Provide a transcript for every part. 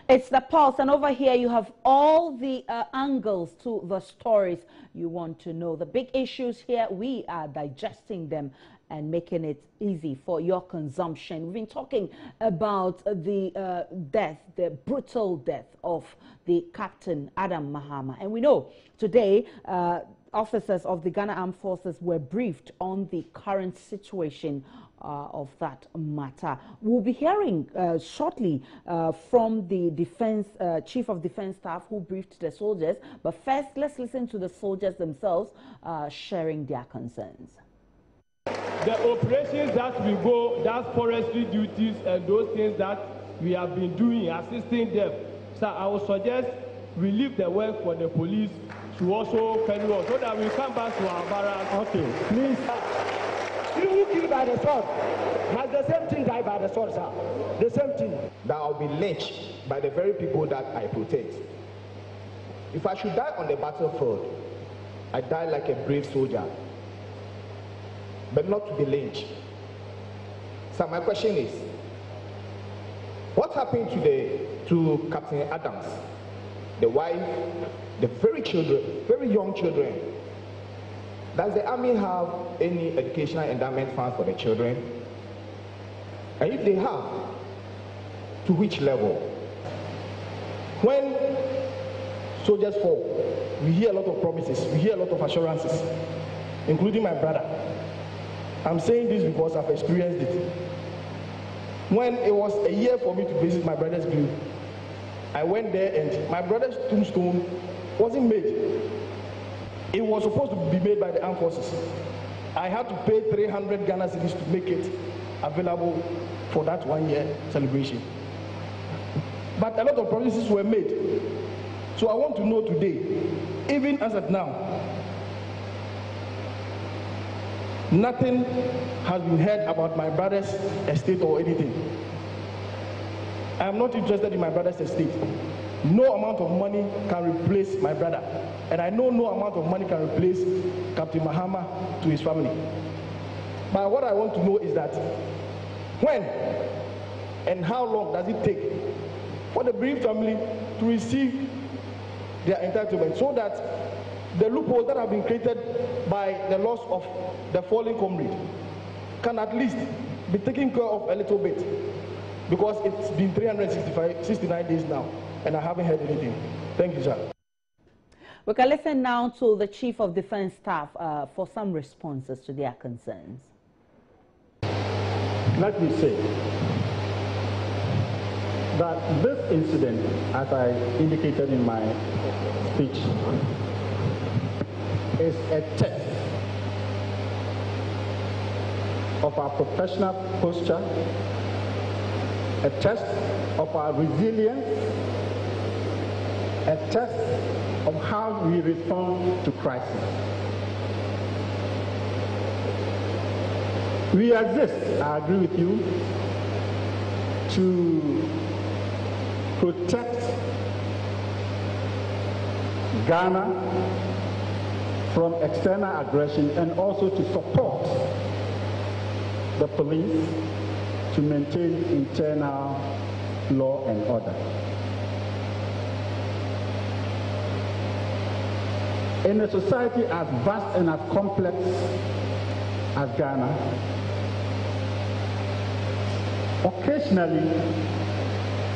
It's the Pulse, and over here you have all the angles to the stories you want to know. The big issues here, we are digesting them and making it easy for your consumption. We've been talking about the death, the brutal death of the Captain Adam Mahama. And we know today officers of the Ghana Armed Forces were briefed on the current situation of that matter. We'll be hearing shortly from the Chief of Defense Staff who briefed the soldiers. But first, let's listen to the soldiers themselves sharing their concerns. The operations that we go, that's forestry duties and those things that we have been doing, assisting them. So I would suggest we leave the work for the police to also carry on so that we come back to our barracks. Okay, please. You who killed by the sword, must the same thing die by the sword, sir? The same thing. That I'll be lynched by the very people that I protect. If I should die on the battlefield, I die like a brave soldier, but not to be lynched. So my question is, what happened to Captain Adams, the wife, the very young children? Does the army have any educational endowment fund for the children? And if they have, to which level? When soldiers fall, we hear a lot of promises, we hear a lot of assurances, including my brother. I'm saying this because I've experienced it. When it was a year for me to visit my brother's grave, I went there and my brother's tombstone wasn't made. It was supposed to be made by the armed forces. I had to pay 300 Ghana cedis to make it available for that 1 year celebration. But a lot of promises were made. So I want to know today, even as of now, nothing has been heard about my brother's estate or anything. I am not interested in my brother's estate. No amount of money can replace my brother. And I know no amount of money can replace Captain Mahama to his family. But what I want to know is that when and how long does it take for the bereaved family to receive their entitlement so that the loopholes that have been created by the loss of the fallen comrade can at least be taken care of a little bit, because it's been 369 days now and I haven't heard anything. Thank you, sir. We can listen now to the Chief of Defense Staff for some responses to their concerns. Let me say that this incident, as I indicated in my speech, is a test of our professional posture, a test of our resilience, a test of how we respond to crisis. We exist, I agree with you, to protect Ghana from external aggression and also to support the police to maintain internal law and order. In a society as vast and as complex as Ghana, occasionally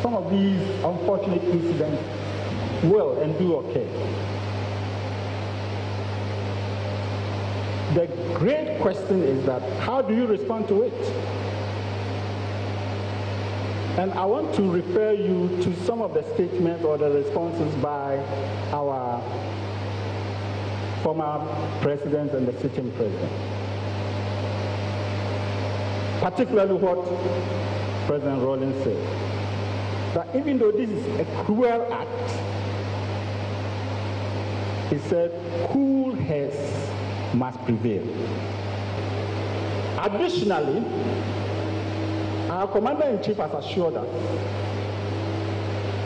some of these unfortunate incidents will and do occur. The great question is that how do you respond to it? And I want to refer you to some of the statements or the responses by our former president and the sitting president. Particularly what President Rawlings said, that even though this is a cruel act, he said, cool heads must prevail. Additionally, our Commander-in-Chief has assured us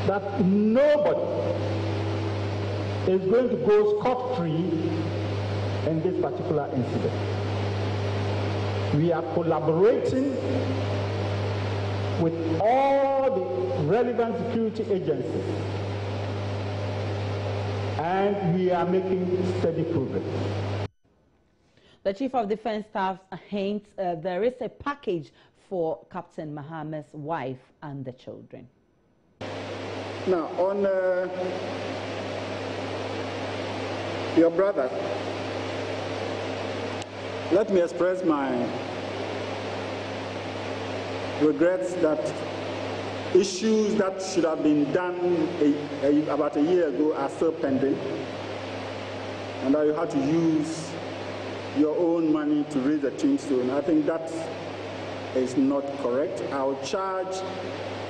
that nobody is going to go scot-free in this particular incident. We are collaborating with all the relevant security agencies, and we are making steady progress. The Chief of Defense Staff hints there is a package for Captain Mahama's wife and the children. Now, on your brother, let me express my regrets that issues that should have been done about a year ago are still pending, and that you had to use your own money to raise the tombstone. I think that is not correct. I'll charge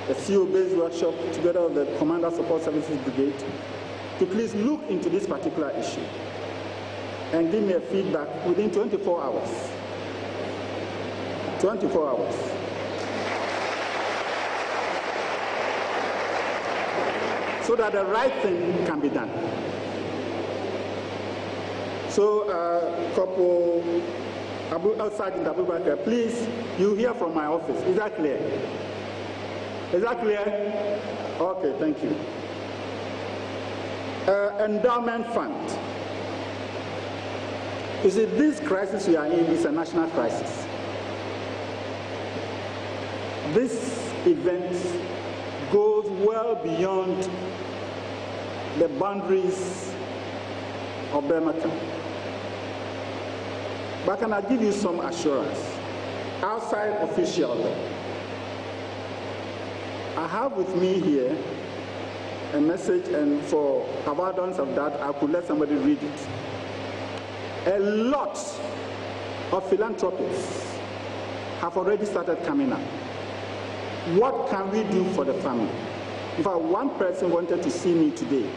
a CO-based workshop together with the Commander Support Services Brigade to please look into this particular issue and give me a feedback within 24 hours. 24 hours. So that the right thing can be done. So, Corporal Sergeant Abubakar, please, you hear from my office. Is that clear? Is that clear? Okay, thank you. Endowment fund. You see, this crisis we are in is a national crisis. This event goes well beyond the boundaries of Birmingham. But can I give you some assurance? Outside officially, I have with me here a message, and for avoidance of that, I could let somebody read it. A lot of philanthropists have already started coming up. What can we do for the family? In fact, one person wanted to see me today,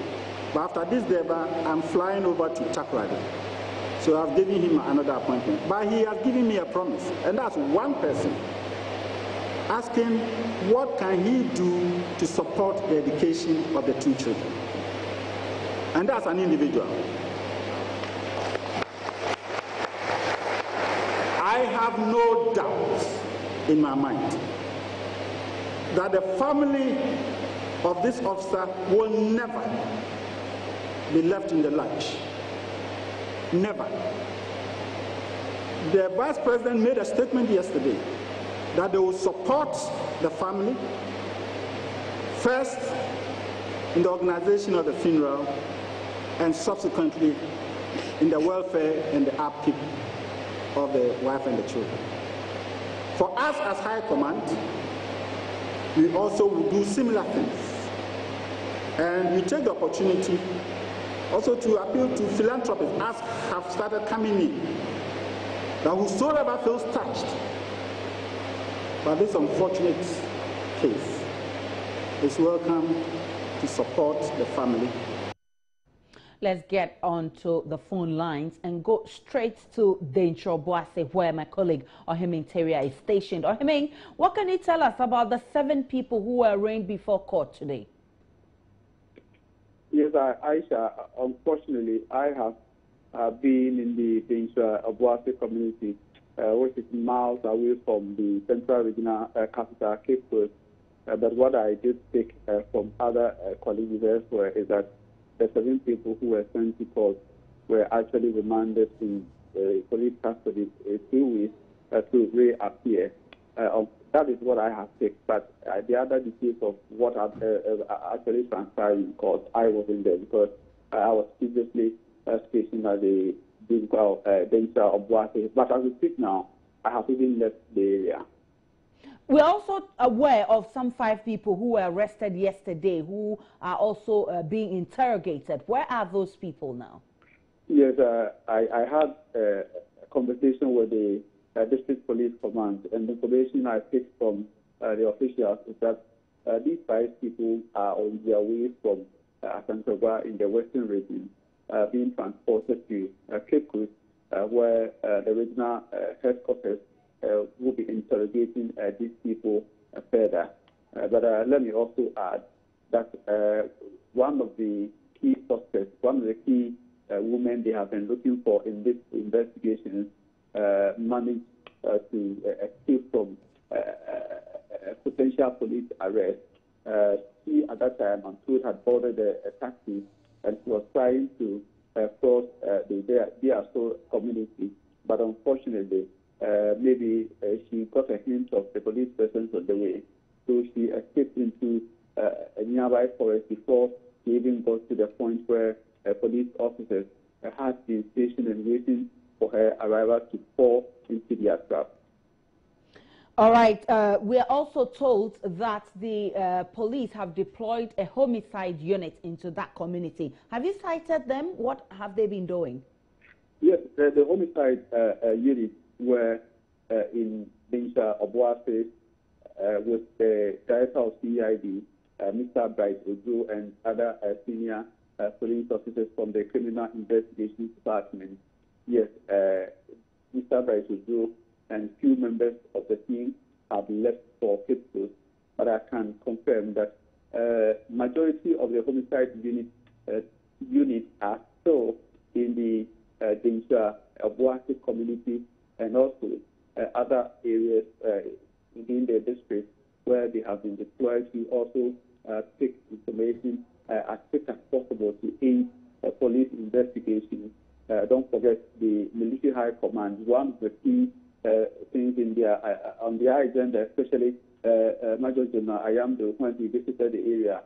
but after this debate, I'm flying over to Takoradi. So I've given him another appointment. But he has given me a promise, and that's one person asking what can he do to support the education of the two children. And that's an individual. I have no doubt in my mind that the family of this officer will never be left in the lurch. Never. The Vice President made a statement yesterday that they will support the family, first in the organization of the funeral, and subsequently in the welfare and the upkeep of the wife and the children. For us as High Command, we also will do similar things. And we take the opportunity also to appeal to philanthropists as have started coming in, that whosoever feels touched by this unfortunate case is welcome to support the family. Let's get on to the phone lines and go straight to Dencho Boase, where my colleague Ohiming Teria is stationed. Ohiming, what can you tell us about the 7 people who were arraigned before court today? Yes, Aisha, unfortunately, I have been in the Dencho Boase community, which is miles away from the central regional capital, Cape Coast. But what I did take from other colleagues elsewhere is that the 7 people who were sent to court were actually remanded in police custody 2 weeks to reappear. That is what I have taken. But the other details of what actually transpired in court, I wasn't there because I was previously stationed at the Dencho of Boase. But as we speak now, I have even left the area. We're also aware of some 5 people who were arrested yesterday who are also being interrogated. Where are those people now? Yes, I had a conversation with the district police command, and the information I picked from the officials is that these 5 people are on their way from Asantogwa in the western region, being transported to Cape Coast, where the regional headquarters will be interrogating these people further. But let me also add that one of the key suspects, one of the key women they have been looking for in this investigation managed to escape from potential initial police arrest. She, at that time, I'm told, had boarded a taxi, and she was trying to cross the Diaso community. But unfortunately, maybe she got a hint of the police presence on the way. So she escaped into a nearby forest before she even got to the point where police officers had been stationed and waiting for her arrival to fall into their trap. All right. We are also told that the police have deployed a homicide unit into that community. Have you cited them? What have they been doing? Yes, the homicide unit were in Binsha Obuasi with the director of CID, Mr. Bryce Ojo, and other senior police officers from the Criminal Investigations Department. Yes, Mr. Bryce Ojo and few members of the team have left for Cape Coast, but I can confirm that majority of the homicide units are still in the Binsha Obuasi community and also other areas within the district where they have been deployed to also take information as quick as possible to aid police investigations. Don't forget the Military High Command. One of the key things in their on their agenda, especially Major General Ayamdo, when he visited the area,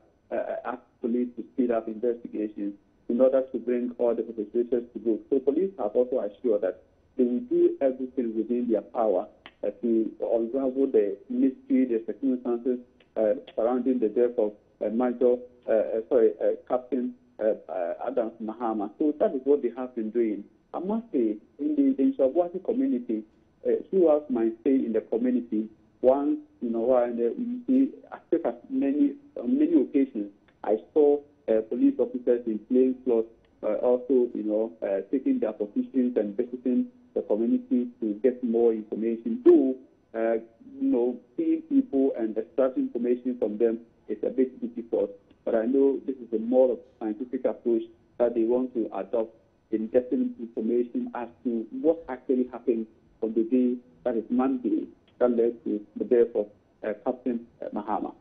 asked police to speed up investigations in order to bring all the perpetrators to book. So police have also assured that they will do everything within their power to unravel the mystery, the circumstances surrounding the death of Captain Adams Mahama. So that is what they have been doing. I must say, in the Nshabuasi community, throughout my stay in the community, once in a while, you see, on many occasions, I saw police officers in plain clothes also, taking their positions and visiting the community to get more information. Though, seeing people and extracting information from them is a bit difficult, but I know this is a more scientific approach that they want to adopt in getting information as to what actually happened on the day, that is Monday, that led to the death of Captain Mahama.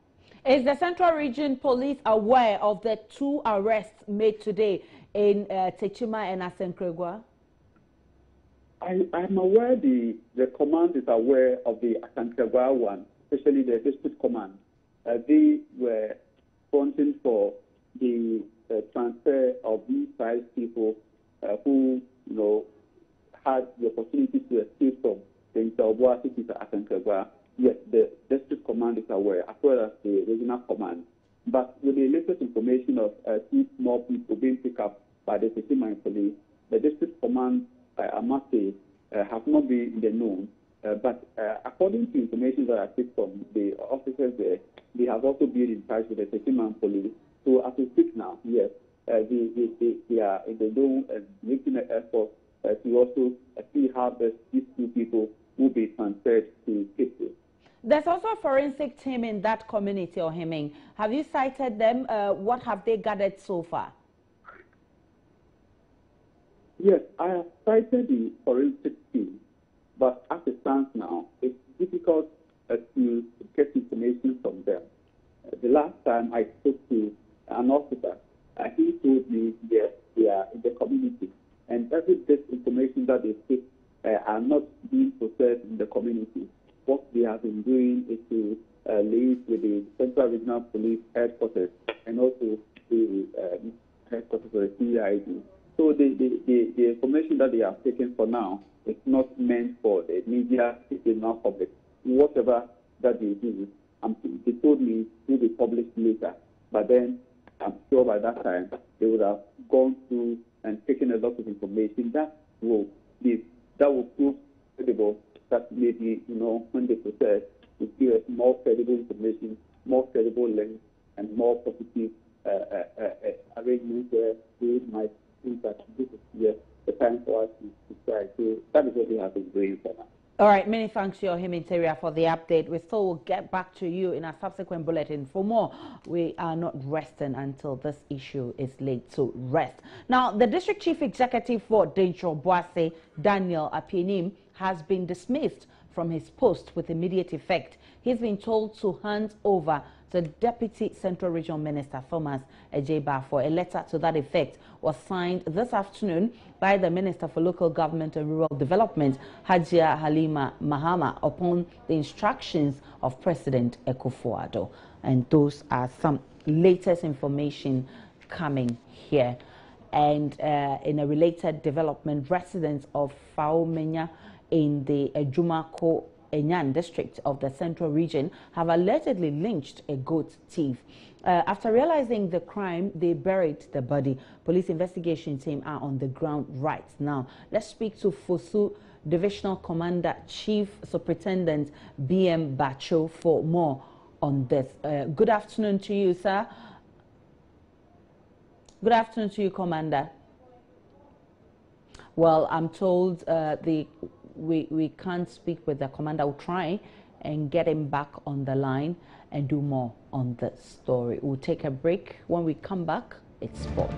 Is the Central Region Police aware of the 2 arrests made today in Techima and Asankragwa? I'm aware the command is aware of the Asankragwa one, especially the district command. They were fronting for the transfer of these 5 people who, had the opportunity to escape from the Nshabuasi to Asankragwa. Yes, the district command is aware, as well as the regional command. But with the latest information of 2 small people being picked up by the Techima police, the district command, I must say, have not been in the known. But according to information that I take from the officers there, they have also been in touch with the Techima police. So as we speak now, yes, they are in the known and making an effort to also see how these 2 people will be transferred to Cape Coast. There's also a forensic team in that community, or Heming. Have you cited them? What have they gathered so far? Yes, I have cited the forensic team, but as it stands now, it's difficult to get information from them. The last time I spoke to an officer, he told me they are in the community, and every information that they take are not being processed in the community. What they have been doing is to liaise with the Central Regional Police headquarters and also the headquarters of the CID. So the information that they have taken for now is not meant for the media, the general public. Whatever that they do, they told me will be published later. But then I'm sure by that time they would have gone through and taken a lot of information that will prove credible. That maybe, when they process, to give us more credible information, more credible links, and more positive arrangements where we might think that this is the time for us to try. So that is what we have been doing for now. All right, many thanks to your Heming for the update. We still will get back to you in a subsequent bulletin for more. We are not resting until this issue is laid to rest. Now, the District Chief Executive for Nshabuasi, Daniel Apienim, has been dismissed from his post with immediate effect. He's been told to hand over to Deputy Central Regional Minister Thomas Ejeba for a letter to that effect was signed this afternoon by the Minister for Local Government and Rural Development, Hajia Halima Mahama, upon the instructions of President Akufo-Addo. And those are some latest information coming here. And in a related development, residents of Faomenya in the Jumako Enyan district of the Central Region have allegedly lynched a goat thief. After realizing the crime, they buried the body. Police investigation team are on the ground right now. Let's speak to Fosu Divisional Commander Chief Superintendent BM Bacho for more on this. Good afternoon to you, sir. Good afternoon to you, Commander. Well, I'm told we can't speak with the commander. We'll try and get him back on the line and do more on the story. We'll take a break. When we come back, it's sports.